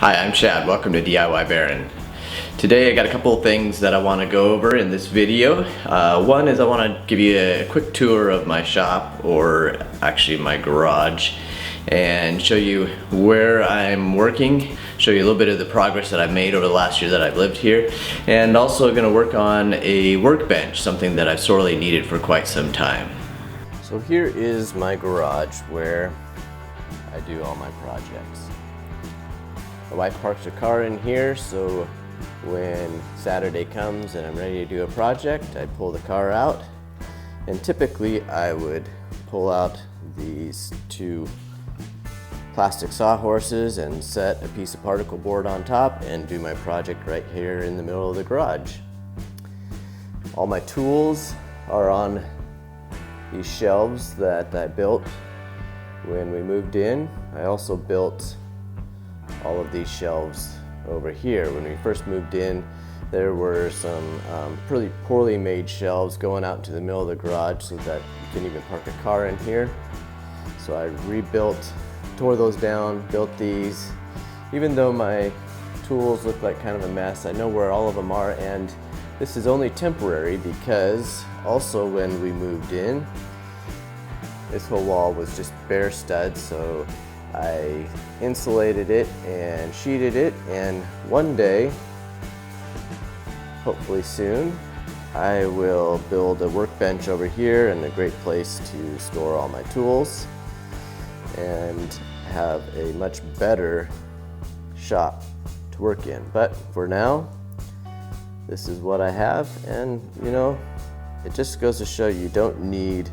Hi, I'm Chad. Welcome to DIY Baron. Today I got a couple of things that I want to go over in this video. One is I want to give you a quick tour of my shop, or actually my garage, and show you where I'm working, show you a little bit of the progress that I've made over the last year that I've lived here, and also going to work on a workbench, something that I've sorely needed for quite some time. So here is my garage where I do all my projects. My wife parks her car in here, so when Saturday comes and I'm ready to do a project, I pull the car out, and typically I would pull out these two plastic sawhorses and set a piece of particle board on top and do my project right here in the middle of the garage. All my tools are on these shelves that I built when we moved in. I also built all of these shelves over here. When we first moved in, there were some pretty poorly made shelves going out into the middle of the garage so that you couldn't even park a car in here. So I rebuilt, tore those down, built these. Even though my tools look like kind of a mess, I know where all of them are, and this is only temporary because also when we moved in, this whole wall was just bare studs, so I insulated it and sheeted it, and one day, hopefully soon, I will build a workbench over here and a great place to store all my tools and have a much better shop to work in. But for now, this is what I have, and you know, it just goes to show you don't need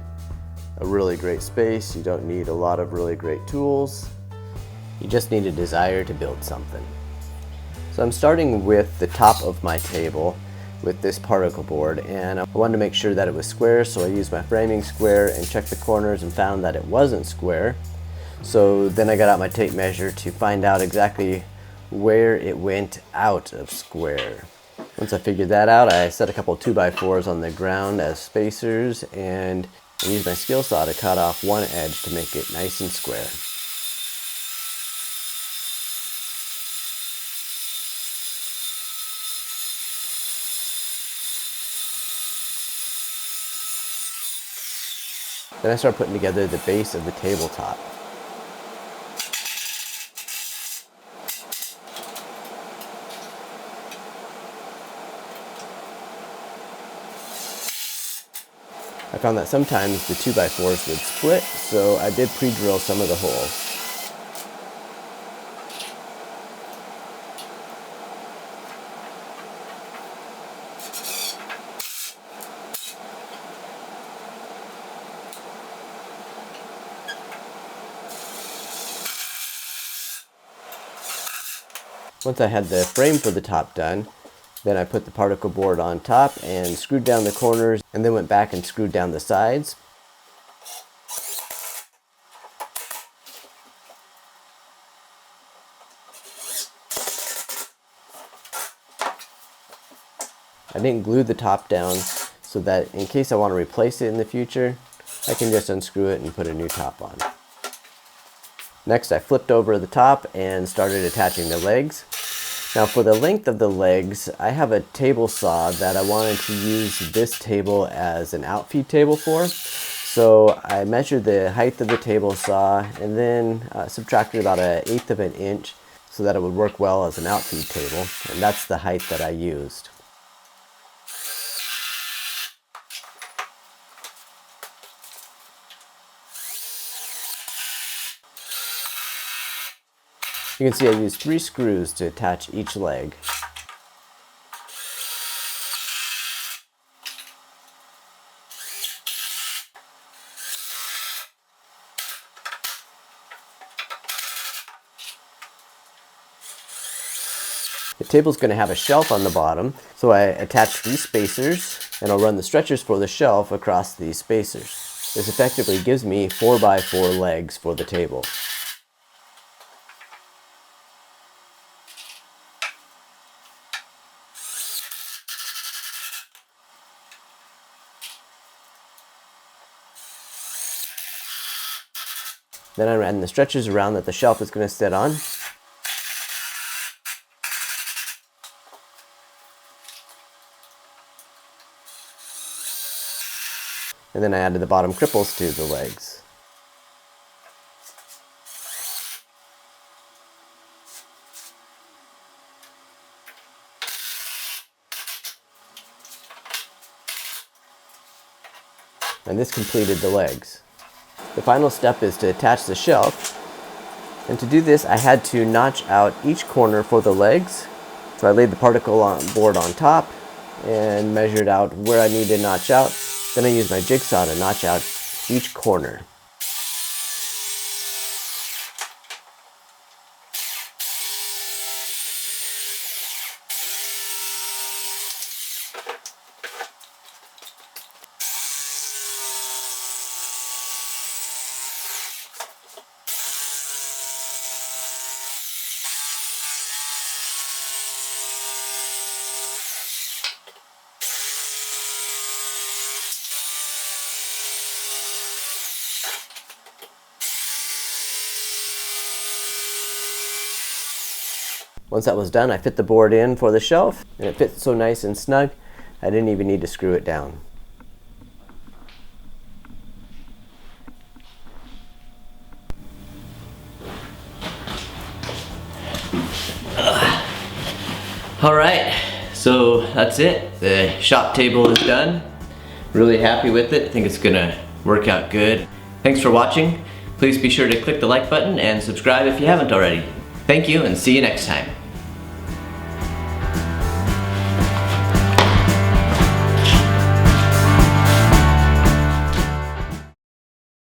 a really great space, you don't need a lot of really great tools, you just need a desire to build something. So I'm starting with the top of my table with this particle board, and I wanted to make sure that it was square, so I used my framing square and checked the corners and found that it wasn't square. So then I got out my tape measure to find out exactly where it went out of square. Once I figured that out, I set a couple 2x4s on the ground as spacers and I used my skill saw to cut off one edge to make it nice and square. Then I started putting together the base of the tabletop. I found that sometimes the 2x4s would split, so I did pre-drill some of the holes. Once I had the frame for the top done, then I put the particle board on top and screwed down the corners, and then went back and screwed down the sides. I didn't glue the top down so that in case I want to replace it in the future, I can just unscrew it and put a new top on. Next, I flipped over the top and started attaching the legs. Now for the length of the legs, I have a table saw that I wanted to use this table as an outfeed table for. So I measured the height of the table saw and then subtracted about 1/8 of an inch so that it would work well as an outfeed table, and that's the height that I used. You can see I used 3 screws to attach each leg. The table's going to have a shelf on the bottom, so I attached these spacers, and I'll run the stretchers for the shelf across these spacers. This effectively gives me 4x4 legs for the table. Then I ran the stretchers around that the shelf is going to sit on. And then I added the bottom cripples to the legs. And this completed the legs. The final step is to attach the shelf. And to do this, I had to notch out each corner for the legs. So I laid the particle board on top and measured out where I needed to notch out. Then I used my jigsaw to notch out each corner. Once that was done, I fit the board in for the shelf, and it fit so nice and snug, I didn't even need to screw it down. Alright, so that's it. The shop table is done. Really happy with it. I think it's gonna work out good. Thanks for watching. Please be sure to click the like button and subscribe if you haven't already. Thank you, and see you next time.